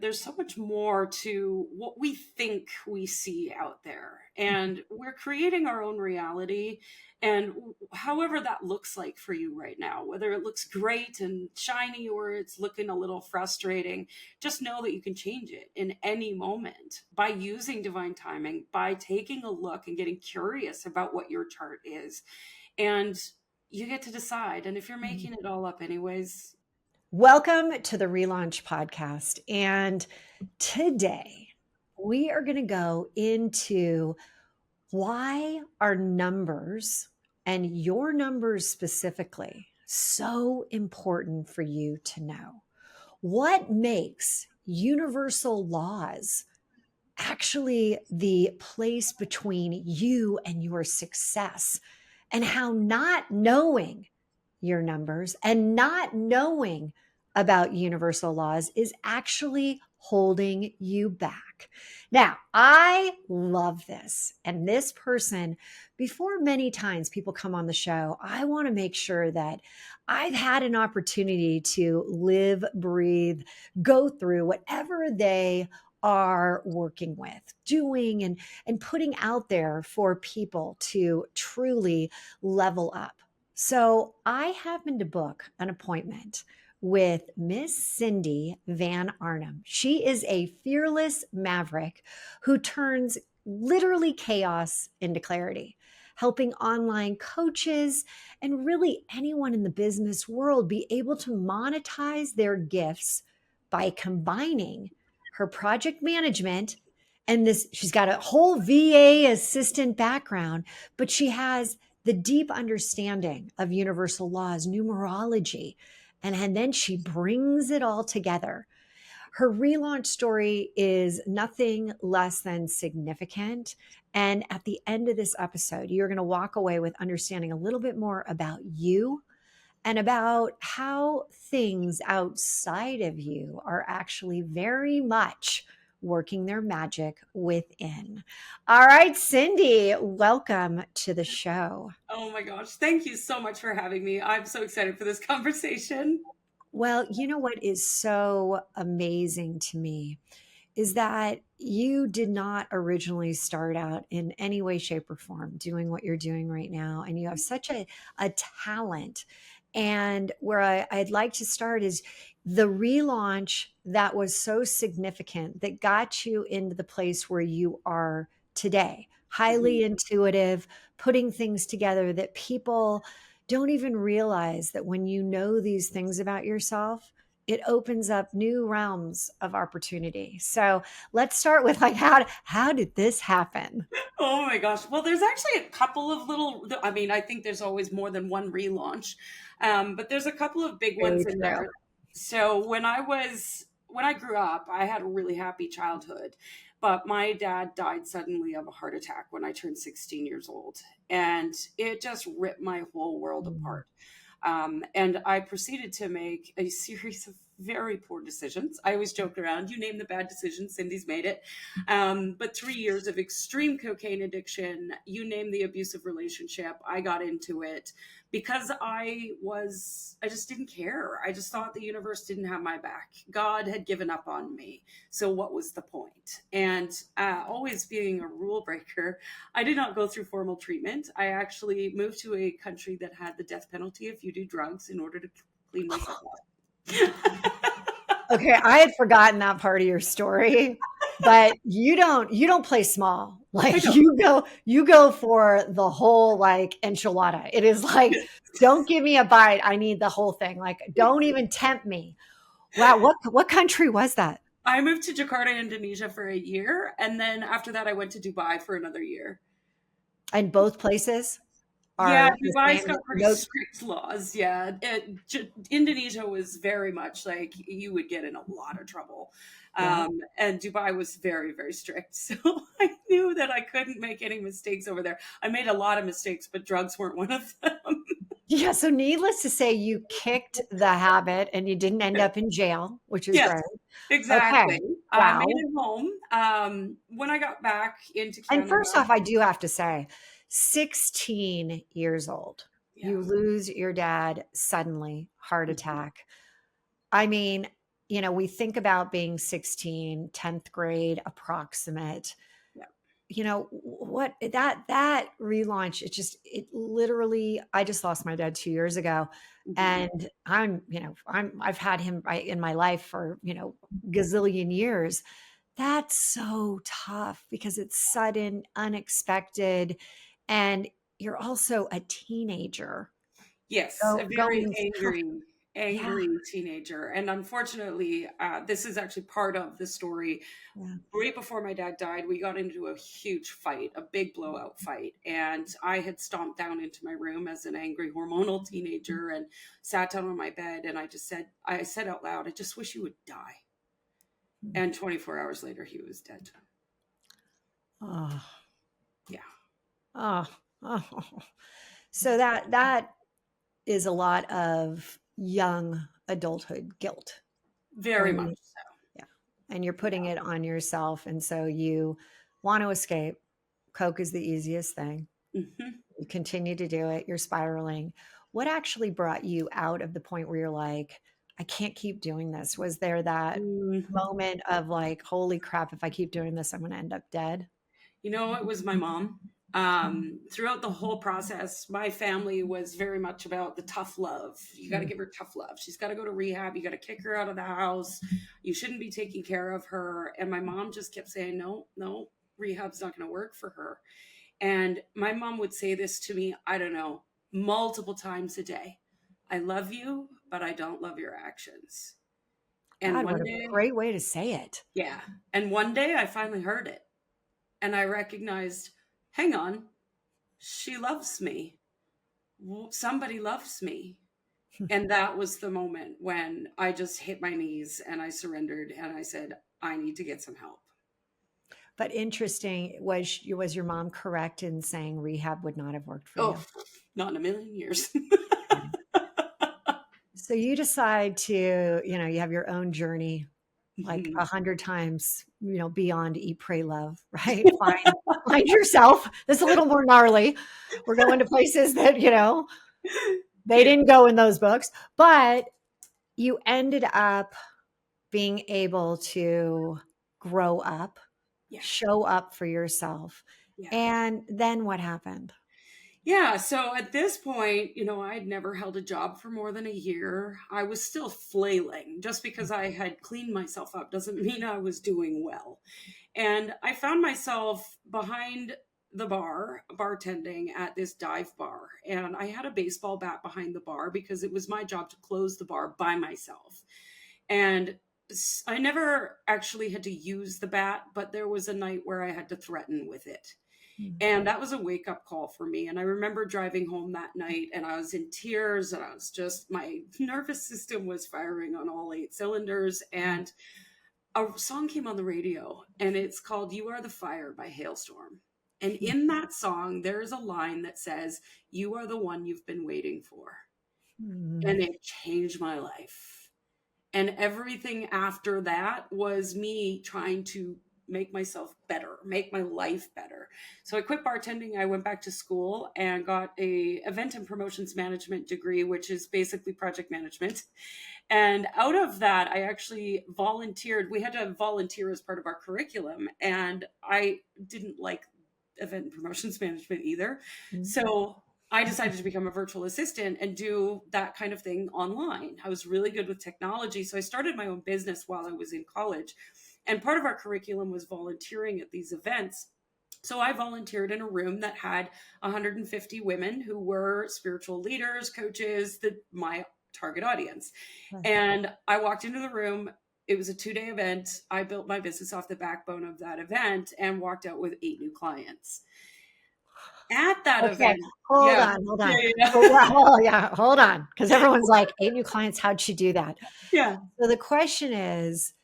There's so much more to what we think we see out there, and we're creating our own reality. And however that looks like for you right now, whether it looks great and shiny or it's looking a little frustrating, just know that you can change it in any moment by using divine timing, by taking a look and getting curious about what your chart is. And you get to decide. And if you're making it all up anyways, Welcome to the Relaunch Podcast. And today we are going to go into why are numbers, and your numbers specifically, so important for you to know. What makes universal laws actually the place between you and your success, and how not knowing your numbers and not knowing about universal laws is actually holding you back. Now, I love this. And this person, before many times people come on the show, I want to make sure that I've had an opportunity to live, breathe, go through whatever they are working with, doing, and putting out there for people to truly level up. So I happened to book an appointment with Miss Cindy Van Arnam. She is a fearless maverick who turns literally chaos into clarity, helping online coaches and really anyone in the business world be able to monetize their gifts by combining her project management and this. She's got a whole VA assistant background, but she has the deep understanding of universal laws, numerology, and then she brings it all together. Her relaunch story is nothing less than significant. And at the end of this episode, you're going to walk away with understanding a little bit more about you and about how things outside of you are actually very much working their magic within. All right, Cindy, welcome to the show. oh my gosh, thank you so much for having me. I'm so excited for this conversation. Well, you know what is so amazing to me is that you did not originally start out in any way, shape, or form doing what you're doing right now. And you have such a talent. And where I'd like to start is the relaunch that was so significant that got you into the place where you are today, highly intuitive, putting things together that people don't even realize that when you know these things about yourself, it opens up new realms of opportunity. So let's start with like how did this happen? Oh my gosh. Well, there's actually a couple of I mean, I think there's always more than one relaunch, but there's a couple of big ones Very in true. there. So when I grew up, I had a really happy childhood, but my dad died suddenly of a heart attack when I turned 16 years old, and it just ripped my whole world Mm. apart. And I proceeded to make a series of very poor decisions. I always joke around, you name the bad decision, Cindy's made it. But 3 years of extreme cocaine addiction, you name the abusive relationship, I got into it because I just didn't care. I just thought the universe didn't have my back. God had given up on me. So what was the point? And always being a rule breaker, I did not go through formal treatment. I actually moved to a country that had the death penalty if you do drugs in order to clean myself up. Okay, I had forgotten that part of your story, but you don't play small. I Like know. you go for the whole like enchilada. It is like, don't give me a bite. I need the whole thing. Like, don't even tempt me. Wow, what country was that? I moved to Jakarta, Indonesia for a year. And then after that, I went to Dubai for another year. And both places Yeah, are the Dubai's same. got pretty No, strict laws. Yeah, Indonesia was very much like you would get in a lot of trouble, yeah. and Dubai was very, very strict. So I knew that I couldn't make any mistakes over there. I made a lot of mistakes, but drugs weren't one of them. Yeah, so needless to say, you kicked the habit and you didn't end up in jail, which is Yes, great. Okay. exactly. I made Wow. it home. When I got back into And Canada, first off, I do have to say, 16 years old, yeah. you lose your dad suddenly, heart attack. I mean, we think about being 16, 10th grade, approximate. Yeah. What that relaunch, it literally, I just lost my dad 2 years ago. Mhm. And I've had him in my life for, gazillion years. That's so tough because it's sudden, unexpected, and you're also a teenager. Yes, So a very going through, angry, yeah, angry teenager. And unfortunately, this is actually part of the story. yeah. Right before my dad died, we got into a huge fight, a big blowout fight. And I had stomped down into my room as an angry hormonal teenager and sat down on my bed. And I said out loud, I just wish you would die. And 24 hours later, he was dead. Oh, Yeah, oh, oh. So that is a lot of young adulthood guilt very when much you, so. yeah, and you're putting it on yourself, and so you want to escape. Coke is the easiest thing. Hmm. You continue to do it. You're spiraling. What actually brought you out of the point where you're like, I can't keep doing this? Was there that moment of like, holy crap, if I keep doing this, I'm going to end up dead? It was my mom. Throughout the whole process, my family was very much about the tough love. You got to give her tough love. She's got to go to rehab. You got to kick her out of the house. You shouldn't be taking care of her. And my mom just kept saying, no, no, rehab's not going to work for her. And my mom would say this to me, I don't know, multiple times a day. I love you, but I don't love your actions. And God, what one a day, great way to say it. yeah. And one day I finally heard it and I recognized, hang on, she loves me. Somebody loves me. And that was the moment when I just hit my knees and I surrendered and I said, I need to get some help. But interesting, was your mom correct in saying rehab would not have worked for Oh, you? not in a million years. Okay. So you decide to, you have your own journey, like 100 times, beyond eat, pray, love, right? Find yourself. That's a little more gnarly. We're going to places that, they Yeah. didn't go in those books, but you ended up being able to grow up, Yeah. show up for yourself. Yeah. And then what happened? Yeah. So at this point, I'd never held a job for more than a year. I was still flailing. Just because I had cleaned myself up doesn't mean I was doing well. And I found myself behind the bar, bartending at this dive bar. And I had a baseball bat behind the bar because it was my job to close the bar by myself. And I never actually had to use the bat, but there was a night where I had to threaten with it. Mm. And that was a wake up call for me. And I remember driving home that night and I was in tears and my nervous system was firing on all eight cylinders. And a song came on the radio and it's called You Are the Fire by Hailstorm. And in that song, there's a line that says, You are the one you've been waiting for. Mm. And it changed my life. And everything after that was me trying to make myself better, make my life better. So I quit bartending. I went back to school and got a event and promotions management degree, which is basically project management. And out of that, I actually volunteered. We had to volunteer as part of our curriculum. And I didn't like event and promotions management either. Mm. So I decided to become a virtual assistant and do that kind of thing online. I was really good with technology. So I started my own business while I was in college. And part of our curriculum was volunteering at these events. So I volunteered in a room that had 150 women who were spiritual leaders, coaches, my target audience. Right. And I walked into the room. It was a 2-day event. I built my business off the backbone of that event and walked out with 8 new clients. At that Okay, event, hold yeah, on, hold yeah, on. yeah, Oh, yeah, hold on, because everyone's like, 8 new clients, how'd she do that? yeah. So the question is,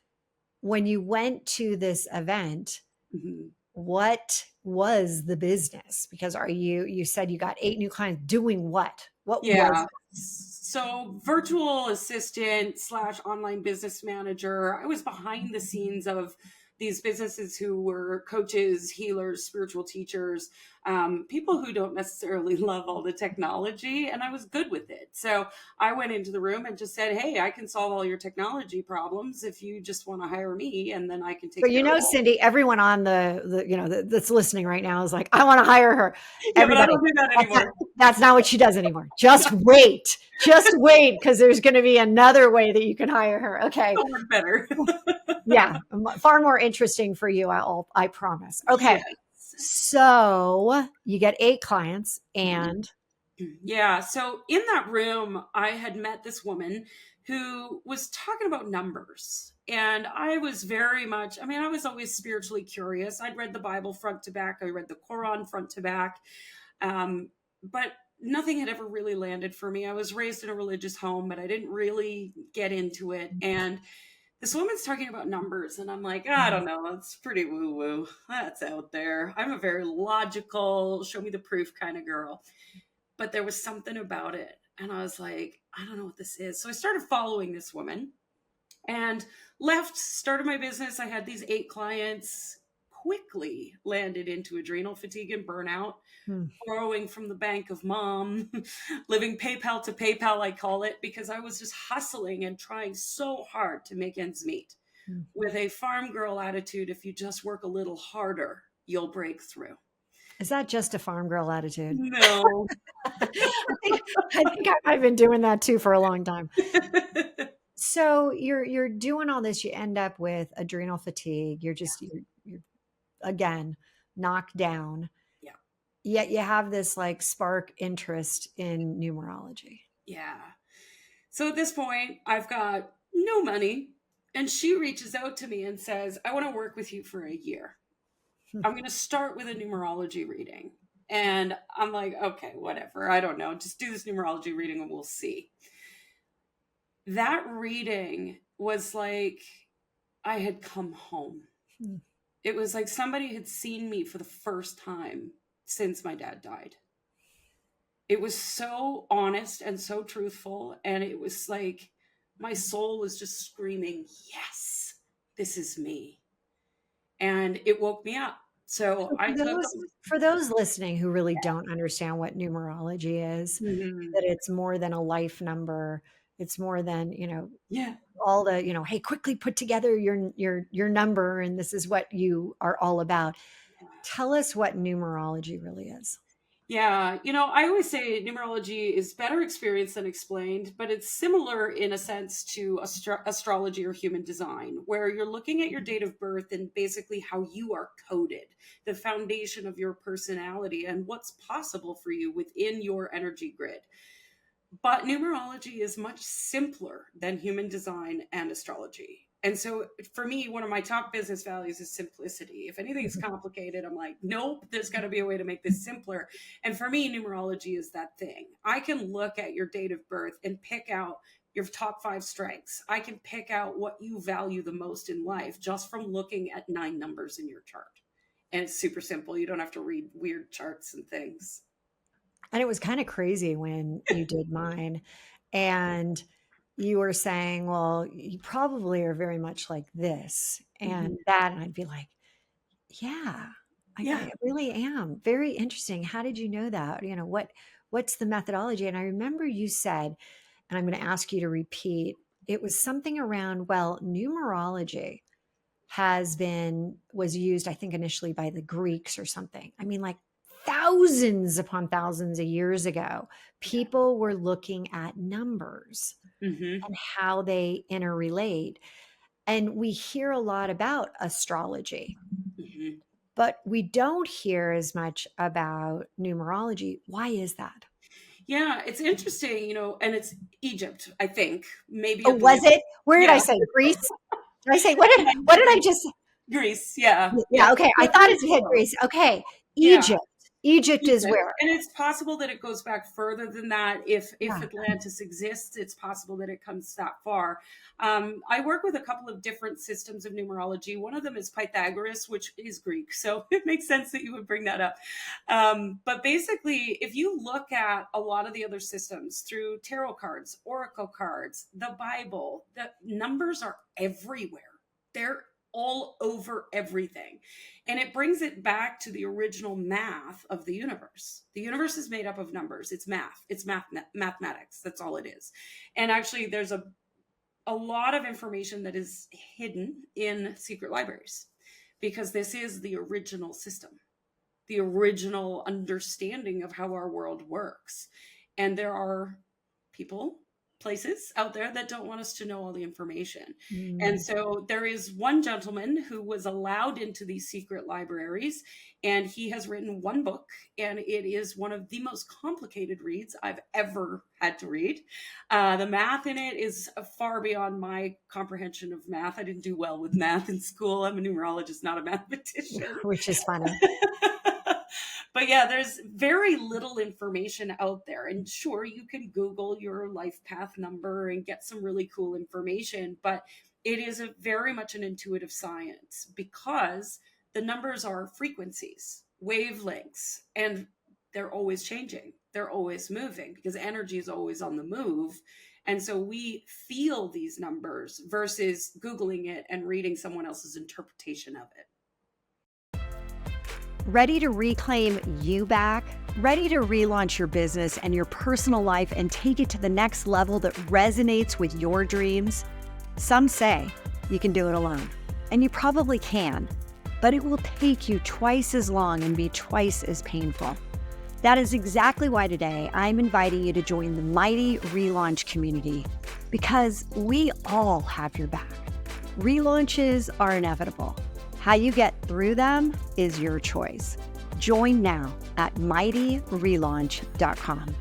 when you went to this event, Mhm. what was the business? Because you said you got 8 new clients doing what? What was Yeah. So virtual assistant slash online business manager. I was behind the scenes of these businesses who were coaches, healers, spiritual teachers, people who don't necessarily love all the technology, and I was good with it. So I went into the room and just said, "Hey, I can solve all your technology problems if you just want to hire me, and then I can So, take care of it." Cindy, everyone on that's listening right now is like, I want to hire her. Yeah, but I Everybody, don't do that that's not, anymore. that's not what she does anymore. Just wait. Just wait, because there's going to be another way that you can hire her. Okay. It'll work better. Yeah. Far more interesting for you. I promise. Okay. Yes. So you get 8 clients and Yeah. So in that room, I had met this woman who was talking about numbers. And I was very much, I mean, I was always spiritually curious. I'd read the Bible front to back, I read the Quran front to back. But nothing had ever really landed for me. I was raised in a religious home, but I didn't really get into it. And this woman's talking about numbers, and I'm like, I don't know, that's pretty woo woo. That's out there. I'm a very logical, show me the proof kind of girl. But there was something about it. And I was like, I don't know what this is. So I started following this woman and left, started my business. I had these 8 clients, quickly landed into adrenal fatigue and burnout, hmm, borrowing from the bank of mom, living PayPal to PayPal, I call it, because I was just hustling and trying so hard to make ends meet hmm. with a farm girl attitude. If you just work a little harder, you'll break through. Is that just a farm girl attitude? No. I think I've been doing that too for a long time. So you're doing all this, you end up with adrenal fatigue. You're again knocked down. Yeah. Yet you have this like spark interest in numerology. Yeah. So at this point, I've got no money. And she reaches out to me and says, I want to work with you for a year. I'm going to start with a numerology reading. And I'm like, okay, whatever. I don't know. Just do this numerology reading and we'll see. That reading was like I had come home. Hmm. It was like somebody had seen me for the first time since my dad died. It was so honest and so truthful. And it was like my soul was just screaming, yes, this is me. And it woke me up. So So I took. for those listening who really don't understand what numerology is, Mhm. that it's more than a life number. It's more than, Yeah. all the, hey, quickly put together your number and this is what you are all about. Tell us what numerology really is. Yeah, I always say numerology is better experienced than explained, but it's similar in a sense to astrology or human design, where you're looking at your date of birth and basically how you are coded, the foundation of your personality, and what's possible for you within your energy grid. But numerology is much simpler than human design and astrology. And so for me, one of my top business values is simplicity. If anything's complicated, I'm like, nope, there's got to be a way to make this simpler. And for me, numerology is that thing. I can look at your date of birth and pick out your top 5 strengths. I can pick out what you value the most in life just from looking at 9 numbers in your chart. And it's super simple. You don't have to read weird charts and things. And it was kind of crazy when you did mine and you were saying, well, you probably are very much like this and Mhm. that. And I'd be like, yeah, Yeah. I really am. Very interesting. How did you know that? What's the methodology? And I remember you said, and I'm going to ask you to repeat, it was something around, well, numerology was used, I think, initially by the Greeks or something. I mean, like thousands upon thousands of years ago, Yeah. people were looking at numbers Hmm. and how they interrelate. And we hear a lot about astrology, Hmm. but we don't hear as much about numerology. Why is that? Yeah, it's interesting, and it's Egypt, I think, maybe Oh, was Atlantis. it? Where did I Yeah, say? Greece? Did I say what did I just Greece. Yeah, yeah. Yeah, okay. I But thought pretty it said close. Greece. Okay. Yeah, Egypt. Egypt is Egypt, where? and it's possible that it goes back further than that. If Yeah. Atlantis exists, it's possible that it comes that far. I work with a couple of different systems of numerology. One of them is Pythagoras, which is Greek, so it makes sense that you would bring that up. But basically, if you look at a lot of the other systems through tarot cards, oracle cards, the Bible, the numbers are everywhere. They're all over everything. And it brings it back to the original math of the universe. The universe is made up of numbers. It's math. It's mathematics. That's all it is. And actually, there's a lot of information that is hidden in secret libraries, because this is the original system, the original understanding of how our world works. And there are people, places out there that don't want us to know all the information. And so there is one gentleman who was allowed into these secret libraries, and he has written one book, and it is one of the most complicated reads I've ever had to read. The math in it is far beyond my comprehension of math. I didn't do well with math in school. I'm a numerologist, not a mathematician. Which is funny. But yeah, there's very little information out there. And sure, you can Google your life path number and get some really cool information, but it is very much an intuitive science, because the numbers are frequencies, wavelengths, and they're always changing. They're always moving, because energy is always on the move. And so we feel these numbers versus Googling it and reading someone else's interpretation of it. Ready to reclaim you back? Ready to relaunch your business and your personal life and take it to the next level that resonates with your dreams? Some say you can do it alone, and you probably can, but it will take you twice as long and be twice as painful. That is exactly why today I'm inviting you to join the Mighty Relaunch community, because we all have your back. Relaunches are inevitable. How you get through them is your choice. Join now at mightyrelaunch.com.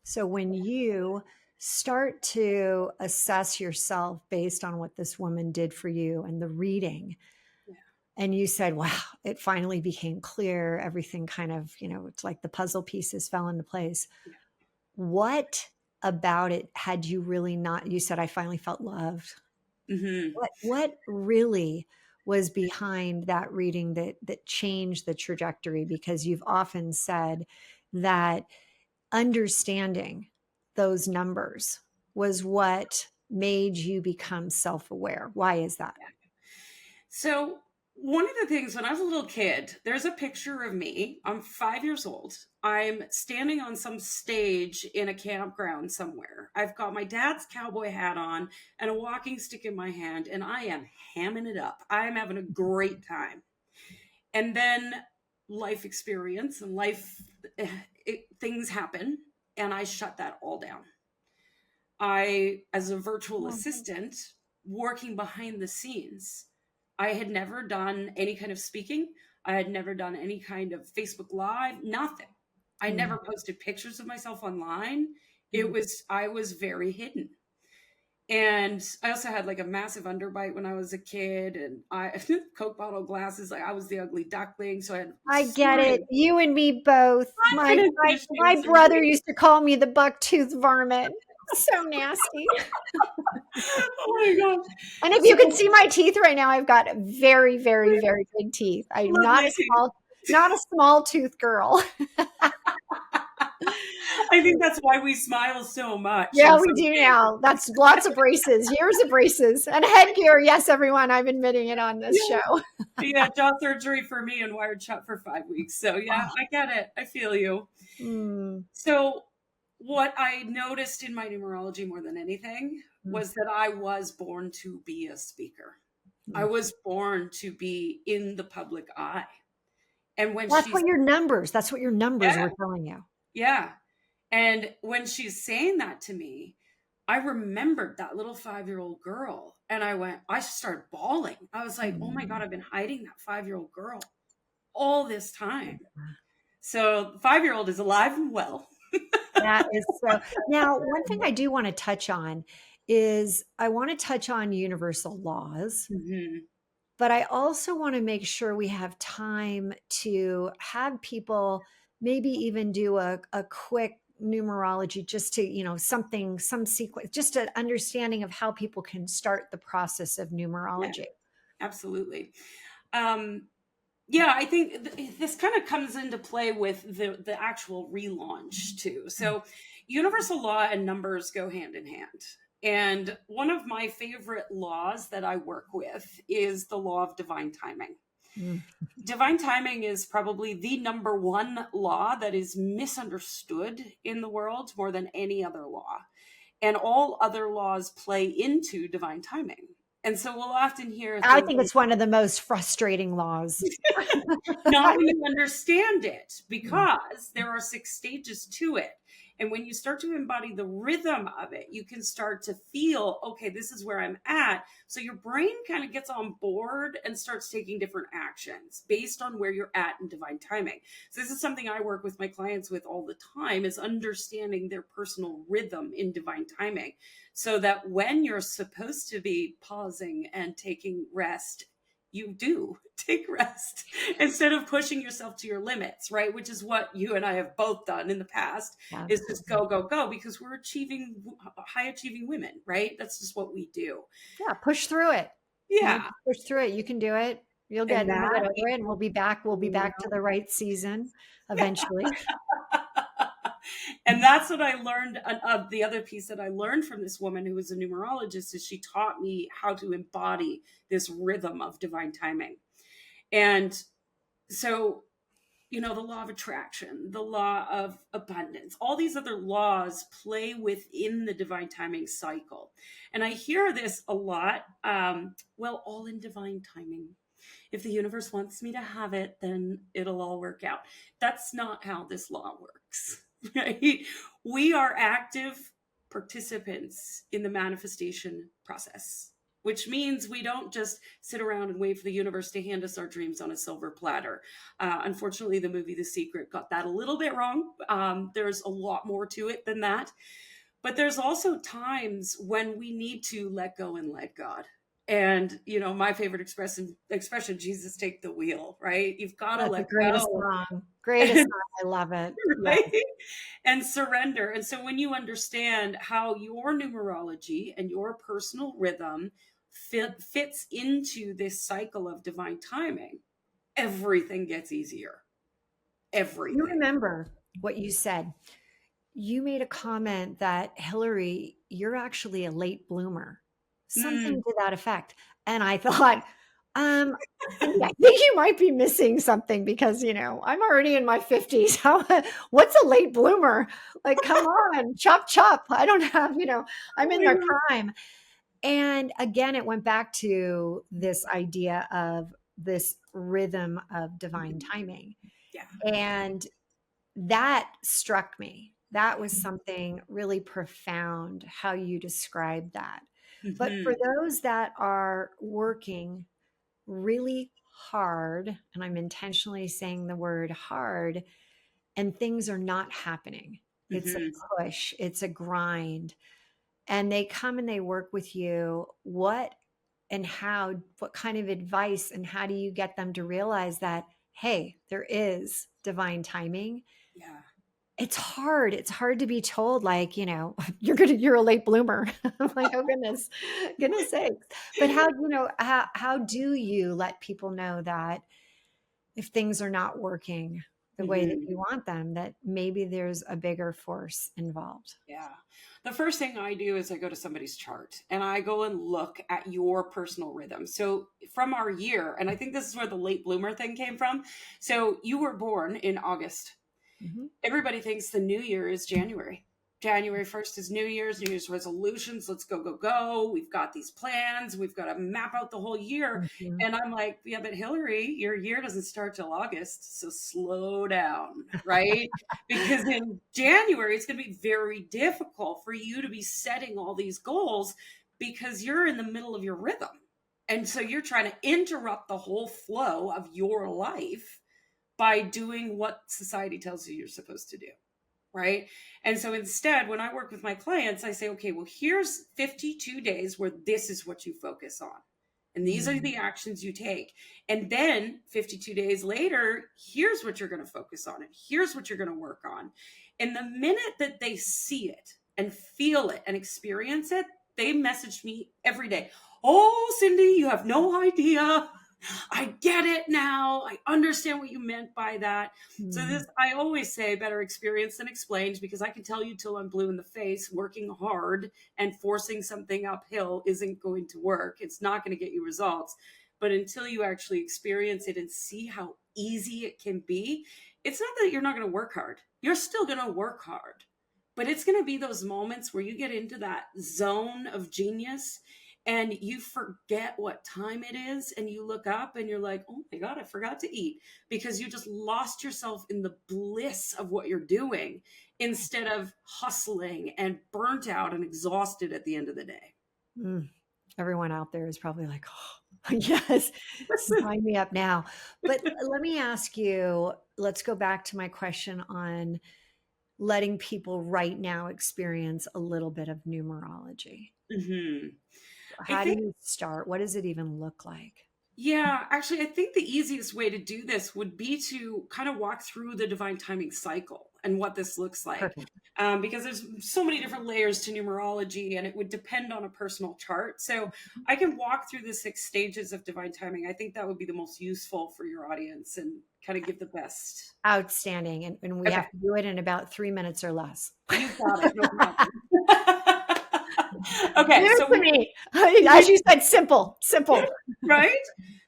So when you start to assess yourself based on what this woman did for you and the reading, and you said, wow, it finally became clear, everything kind of, it's like the puzzle pieces fell into place. What about it had you really not, you said, I finally felt loved. Mm-hmm. What really was behind that reading that changed the trajectory? Because you've often said that understanding those numbers was what made you become self-aware. Why is that? So one of the things, when I was a little kid, there's a picture of me. I'm 5 years old. I'm standing on some stage in a campground somewhere. I've got my dad's cowboy hat on and a walking stick in my hand, and I am hamming it up. I am having a great time. And then life experience and things happen, and I shut that all down. As a virtual assistant, working behind the scenes, I had never done any kind of speaking. I had never done any kind of Facebook Live, nothing. I never posted pictures of myself online. I was very hidden. And I also had like a massive underbite when I was a kid, and I Coke bottle glasses. Like I was the ugly duckling. So I get it. You and me both. My brother used to call me the buck-toothed varmint. So nasty. Oh my gosh. And if you can see my teeth right now, I've got very, very, very big teeth. I'm not a small tooth girl. I think that's why we smile so much. Yeah, we do now. That's lots of braces, years of braces, and headgear. Yes, everyone, I'm admitting it on this show. Yeah, jaw surgery for me and wired shut for 5 weeks. So yeah, I get it. I feel you. So what I noticed in my numerology more than anything was that I was born to be a speaker. I was born to be in the public eye. And that's what your numbers were telling you. Yeah. And when she's saying that to me, I remembered that little 5-year-old girl, and I started bawling. I was like, oh my God, I've been hiding that 5-year-old girl all this time. So the 5-year-old is alive and well. That is so. Now, one thing I do want to touch on is I want to touch on universal laws, but I also want to make sure we have time to have people maybe even do a quick numerology, just to, some sequence, just an understanding of how people can start the process of numerology. Yeah, absolutely. I think this kind of comes into play with the actual relaunch too. So universal law and numbers go hand in hand. And one of my favorite laws that I work with is the law of divine timing. Mm. Divine timing is probably the number one law that is misunderstood in the world more than any other law. And all other laws play into divine timing. And so we'll often hear I things think like, it's one of the most frustrating laws. not when you understand it, because there are 6 stages to it. And when you start to embody the rhythm of it, you can start to feel, okay, this is where I'm at. So your brain kind of gets on board and starts taking different actions based on where you're at in divine timing. So this is something I work with my clients with all the time, is understanding their personal rhythm in divine timing, so that when you're supposed to be pausing and taking rest, you do take rest instead of pushing yourself to your limits, right? Which is what you and I have both done in the past, is just Absolutely. go, go, go, because we're achieving high achieving women, right? That's just what we do. Yeah, push through it. Yeah. Push through it. You can do it. You'll And get that over it, and we'll be back. We'll be back to equals, the right season eventually. and that's what I learned. Of the other piece that I learned from this woman who was a numerologist, is she taught me how to embody this rhythm of divine timing. And so, the law of attraction, the law of abundance, all these other laws play within the divine timing cycle. And I hear this a lot. Well, all in divine timing. If the universe wants me to have it, then it'll all work out. That's not how this law works, right? We are active participants in the manifestation process, which means we don't just sit around and wait for the universe to hand us our dreams on a silver platter. Unfortunately, the movie The Secret got that a little bit wrong. There's a lot more to it than that. But there's also times when we need to let go and let God. And my favorite expression, Jesus, take the wheel, right? You've got to That's the let greatest go. song. Greatest song. I love it. Yeah. Right? And surrender. And so when you understand how your numerology and your personal rhythm fits into this cycle of divine timing, everything gets easier. You Everything. remember what you said. You made a comment that, Hilary, you're actually a late bloomer, something Mm. to that effect. And I thought, Cindy, I think you might be missing something because, I'm already in my 50s. What's a late bloomer? Like, come on, chop, chop. I don't have, I'm in my prime. And again, it went back to this idea of this rhythm of divine timing. Yeah. And that struck me. That was something really profound, how you described that. But for Mm-hmm. those that are working really hard, and I'm intentionally saying the word hard, and things are not happening, it's a Mm-hmm. push, it's a grind, and they come and they work with you, what kind of advice and how do you get them to realize that, hey, there is divine timing? Yeah. It's hard. It's hard to be told, like, you're a late bloomer. I'm like, oh goodness sakes. But how do you let people know that if things are not working the way that Mm-hmm. you want them, that maybe there's a bigger force involved? Yeah. The first thing I do is I go to somebody's chart and I go and look at your personal rhythm. So from our year, and I think this is where the late bloomer thing came from. So you were born in August. Mhm. Everybody thinks the new year is January. January 1st is New Year's resolutions. Let's go, go, go. We've got these plans. We've got to map out the whole year. Mhm. And I'm like, yeah, but Hilary, your year doesn't start till August. So slow down, right? Because in January, it's going to be very difficult for you to be setting all these goals because you're in the middle of your rhythm. And so you're trying to interrupt the whole flow of your life by doing what society tells you you're supposed to do. Right. And so instead, when I work with my clients, I say, okay, well, here's 52 days where this is what you focus on. And these are Mhm. the actions you take. And then 52 days later, here's what you're going to focus on. And here's what you're going to work on. And the minute that they see it and feel it and experience it, they message me every day. Oh, Cindy, you have no idea. I get it now. I understand what you meant by that. So Mm. this, I always say better experienced than explained, because I can tell you till I'm blue in the face, working hard and forcing something uphill isn't going to work. It's not going to get you results. But until you actually experience it and see how easy it can be, it's not that you're not going to work hard. You're still going to work hard. But it's going to be those moments where you get into that zone of genius and you forget what time it is, and you look up and you're like, oh my God, I forgot to eat, because you just lost yourself in the bliss of what you're doing instead of hustling and burnt out and exhausted at the end of the day. Mm. Everyone out there is probably like, oh, yes, sign me up now. But let me ask you, let's go back to my question on letting people right now experience a little bit of numerology. Hmm. I How do think, you start? What does it even look like? yeah, actually, I think the easiest way to do this would be to kind of walk through the divine timing cycle and what this looks like. Perfect. Because there's so many different layers to numerology and it would depend on a personal chart. So I can walk through the 6 stages of divine timing. I think that would be the most useful for your audience and kind of give the best. Outstanding. And we Okay, have to do it in about 3 minutes or less. you got it. No problem. Okay, Give it to so me. As you said, simple, simple. right?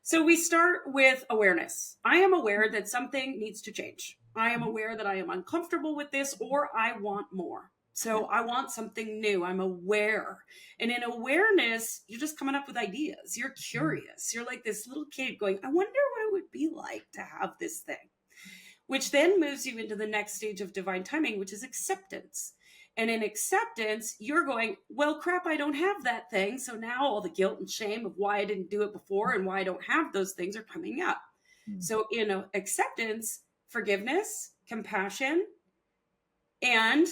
So we start with awareness. I am aware that something needs to change. I am aware that I am uncomfortable with this, or I want more. So Yep. I want something new. I'm aware. And in awareness, you're just coming up with ideas. You're curious. You're like this little kid going, I wonder what it would be like to have this thing, which then moves you into the next stage of divine timing, which is acceptance. And in acceptance, you're going, well, crap, I don't have that thing. So now all the guilt and shame of why I didn't do it before and why I don't have those things are coming up. Mm. So in acceptance, forgiveness, compassion, and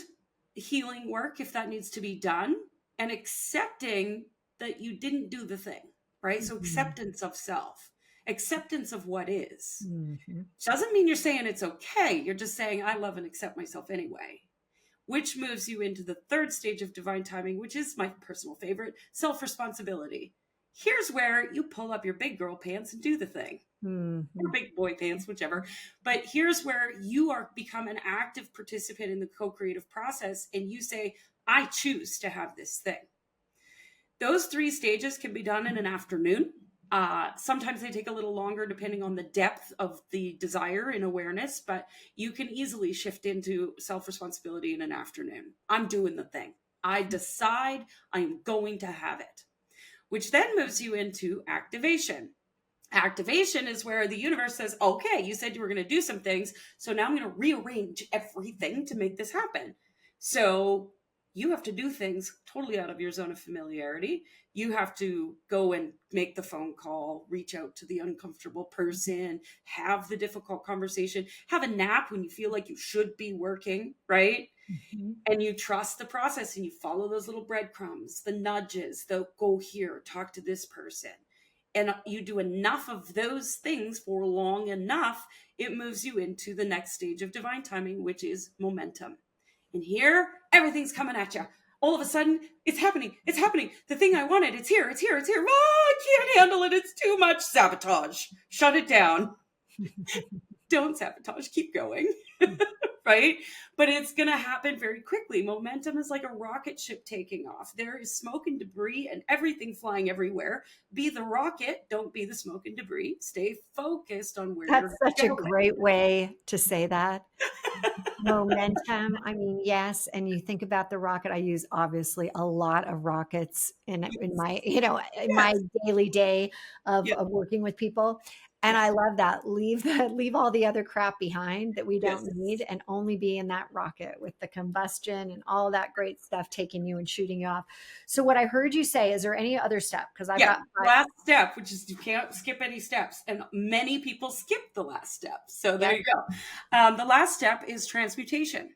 healing work, if that needs to be done, and accepting that you didn't do the thing, right? So Mhm. acceptance of self, acceptance of what is. Mhm. Doesn't mean you're saying it's okay. You're just saying, I love and accept myself anyway, which moves you into the third stage of divine timing, which is my personal favorite, self responsibility. Here's where you pull up your big girl pants and do the thing, or Mhm. big boy pants, whichever. But here's where you are become an active participant in the co-creative process and you say, I choose to have this thing. Those 3 stages can be done in an afternoon. Sometimes they take a little longer depending on the depth of the desire and awareness, but you can easily shift into self responsibility in an afternoon. I'm doing the thing. I decide I'm going to have it, which then moves you into activation. Activation is where the universe says, okay, you said you were going to do some things. So now I'm going to rearrange everything to make this happen. So you have to do things totally out of your zone of familiarity. You have to go and make the phone call, reach out to the uncomfortable person, have the difficult conversation, have a nap when you feel like you should be working, right? Mhm. And you trust the process and you follow those little breadcrumbs, the nudges, the go here, talk to this person. And you do enough of those things for long enough, it moves you into the next stage of divine timing, which is momentum. And here, everything's coming at you. All of a sudden, it's happening. It's happening. The thing I wanted, it's here. It's here. It's here. Oh, I can't handle it. It's too much. Sabotage. Shut it down. Don't sabotage. Keep going. Right? But it's going to happen very quickly. Momentum is like a rocket ship taking off. There is smoke and debris and everything flying everywhere. Be the rocket, don't be the smoke and debris. Stay focused on where That's you're such a going. great way to say that. Momentum. I mean, yes. And you think about the rocket. I use obviously a lot of rockets in my, in my Yes. daily day Yes. of working with people. And I Yes. love that. Leave all the other crap behind that we Yes. don't need and only be in that rocket with the combustion and all that great stuff taking you and shooting you off. So what I heard you say, is there any other step? Because I've Yeah. got five. Last step, which is you can't skip any steps. And many people skip the last step. So there Yep. you go. The last step is transmutation.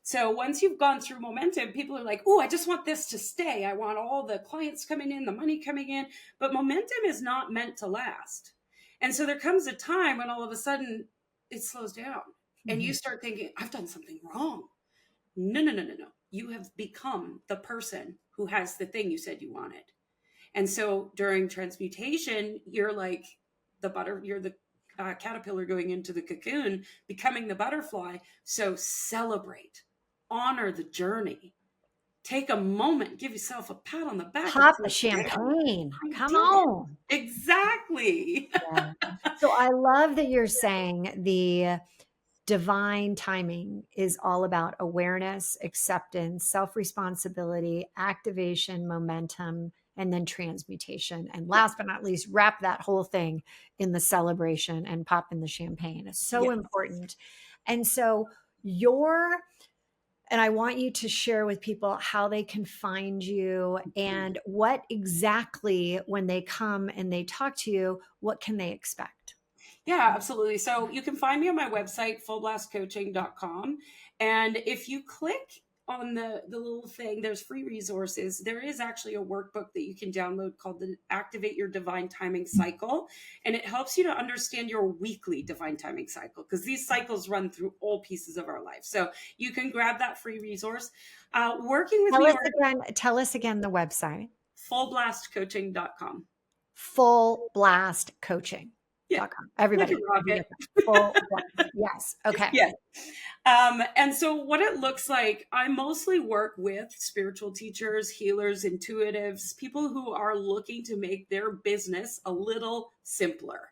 So once you've gone through momentum, people are like, oh, I just want this to stay. I want all the clients coming in, the money coming in. But momentum is not meant to last. And so there comes a time when all of a sudden it slows down and you Mhm. start thinking, I've done something wrong. No, no, no, no, no. You have become the person who has the thing you said you wanted. And so during transmutation, you're like, you're the caterpillar going into the cocoon, becoming the butterfly. So celebrate, honor the journey, take a moment, give yourself a pat on the back and Pop say, the damn, champagne. I Come did it. on. Exactly. Yeah. So I love that you're saying the divine timing is all about awareness, acceptance, self responsibility, activation, momentum, and then transmutation. And Yeah. last but not least, wrap that whole thing in the celebration and pop in the champagne. It's so Yes. important. And so, your and I want you to share with people how they can find you and what exactly, when they come and they talk to you, what can they expect? Yeah, absolutely. So you can find me on my website, fullblastcoaching.com. And if you click on the little thing, there's free resources. There is actually a workbook that you can download called the Activate Your Divine Timing Cycle. And it helps you to understand your weekly divine timing cycle, because these cycles run through all pieces of our life. So you can grab that free resource. Working with me, or Tell us again the website. fullblastcoaching.com. Yeah, Fullblastcoaching.com. like a Everybody, did you rocket. get that? Full blast. Yes. Okay. Yes. And so, what it looks like, I mostly work with spiritual teachers, healers, intuitives, people who are looking to make their business a little simpler.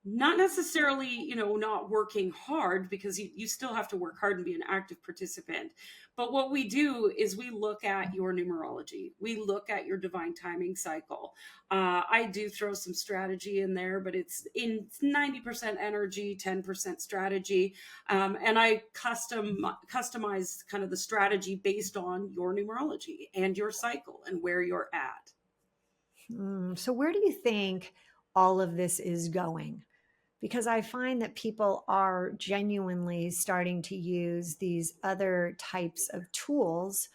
Not necessarily, not working hard, because you still have to work hard and be an active participant. But what we do is we look at your numerology, we look at your divine timing cycle. I do throw some strategy in there, but it's in 90% energy, 10% strategy. And I customize kind of the strategy based on your numerology and your cycle and where you're at. So, where do you think all of this is going? Because I find that people are genuinely starting to use these other types of tools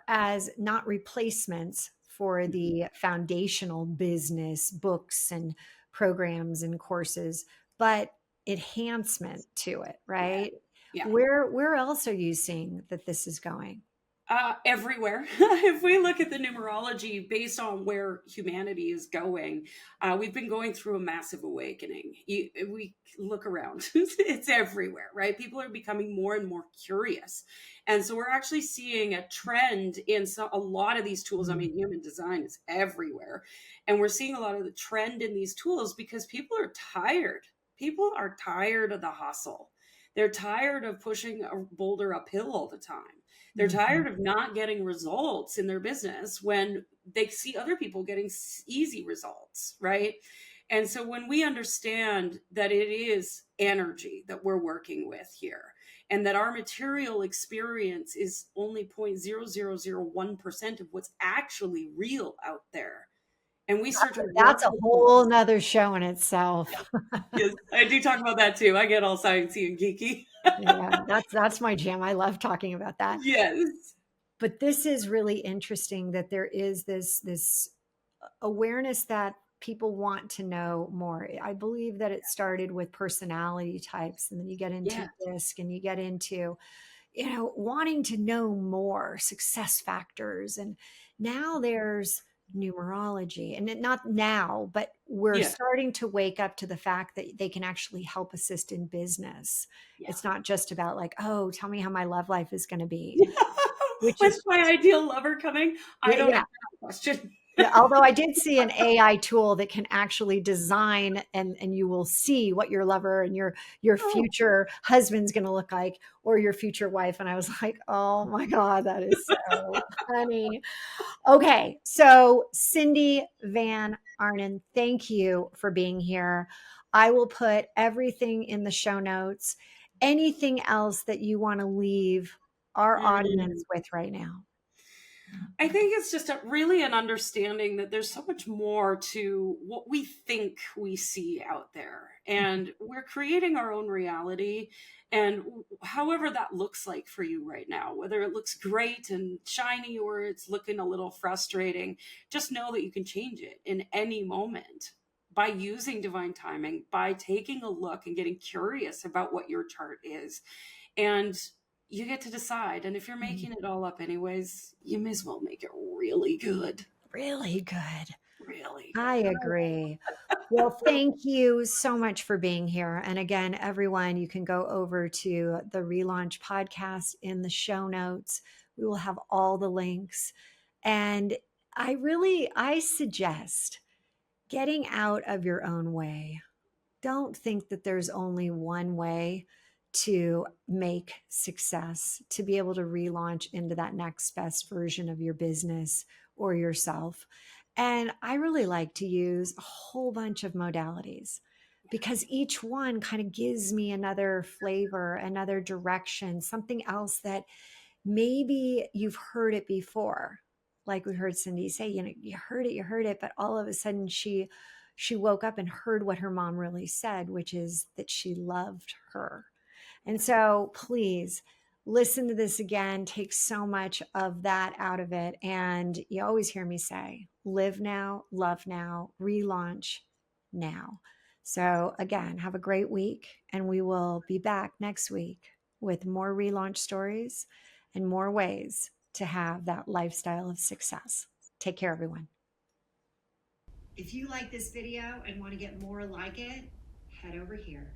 as not replacements for Mhm. the foundational business books and programs and courses, but enhancement to it, Yeah. right? Yeah. Where else are you seeing that this is going? Everywhere. If we look at the numerology based on where humanity is going, we've been going through a massive awakening. We look around, it's everywhere, right? People are becoming more and more curious. And so we're actually seeing a trend in a lot of these tools. I Mm. mean, human design is everywhere. And we're seeing a lot of the trend in these tools because people are tired. People are tired of the hustle. They're tired of pushing a boulder uphill all the time. They're Mhm. tired of not getting results in their business when they see other people getting easy results, right? And so when we understand that it is energy that we're working with here, and that our material experience is only 0.0001% of what's actually real out there, and we start to work That's a with whole nother show in itself. yes, I do talk about that too. I get all sciencey and geeky. Yeah, that's my jam. I love talking about that. Yes. But this is really interesting that there is this awareness that people want to know more. I believe that it started with personality types, and then you get into Yeah. disc and you get into, wanting to know more success factors. And now there's numerology, and not now, but we're Yeah. starting to wake up to the fact that they can actually help assist in business. Yeah. It's not just about like, oh, tell me how my love life is going to be, which When's is my ideal lover coming? I don't yeah. answer that question. Yeah, although I did see an AI tool that can actually design, and you will see what your lover and your Oh, future husband's going to look like, or your future wife. And I was like, oh my God, that is so funny. Okay, so Cindy Van Arnam, thank you for being here. I will put everything in the show notes. Anything else that you want to leave our mm. audience with right now? I think it's just really an understanding that there's so much more to what we think we see out there. And we're creating our own reality. And however that looks like for you right now, whether it looks great and shiny or it's looking a little frustrating, just know that you can change it in any moment by using divine timing, by taking a look and getting curious about what your chart is. And you get to decide. And if you're Mhm. making it all up anyways, you may as well make it really good. Really good. Really I good. agree. Well, thank you so much for being here. And again, everyone, you can go over to the Relaunch podcast in the show notes. We will have all the links. And I suggest getting out of your own way. Don't think that there's only one way to make success, to be able to relaunch into that next best version of your business or yourself. And I really like to use a whole bunch of modalities because each one kind of gives me another flavor, another direction, something else that maybe you've heard it before. Like we heard Cindy say, you heard it, but all of a sudden she woke up and heard what her mom really said, which is that she loved her. And so please listen to this again, take so much of that out of it. And you always hear me say, live now, love now, relaunch now. So again, have a great week, and we will be back next week with more relaunch stories and more ways to have that lifestyle of success. Take care, everyone. If you like this video and want to get more like it, head over here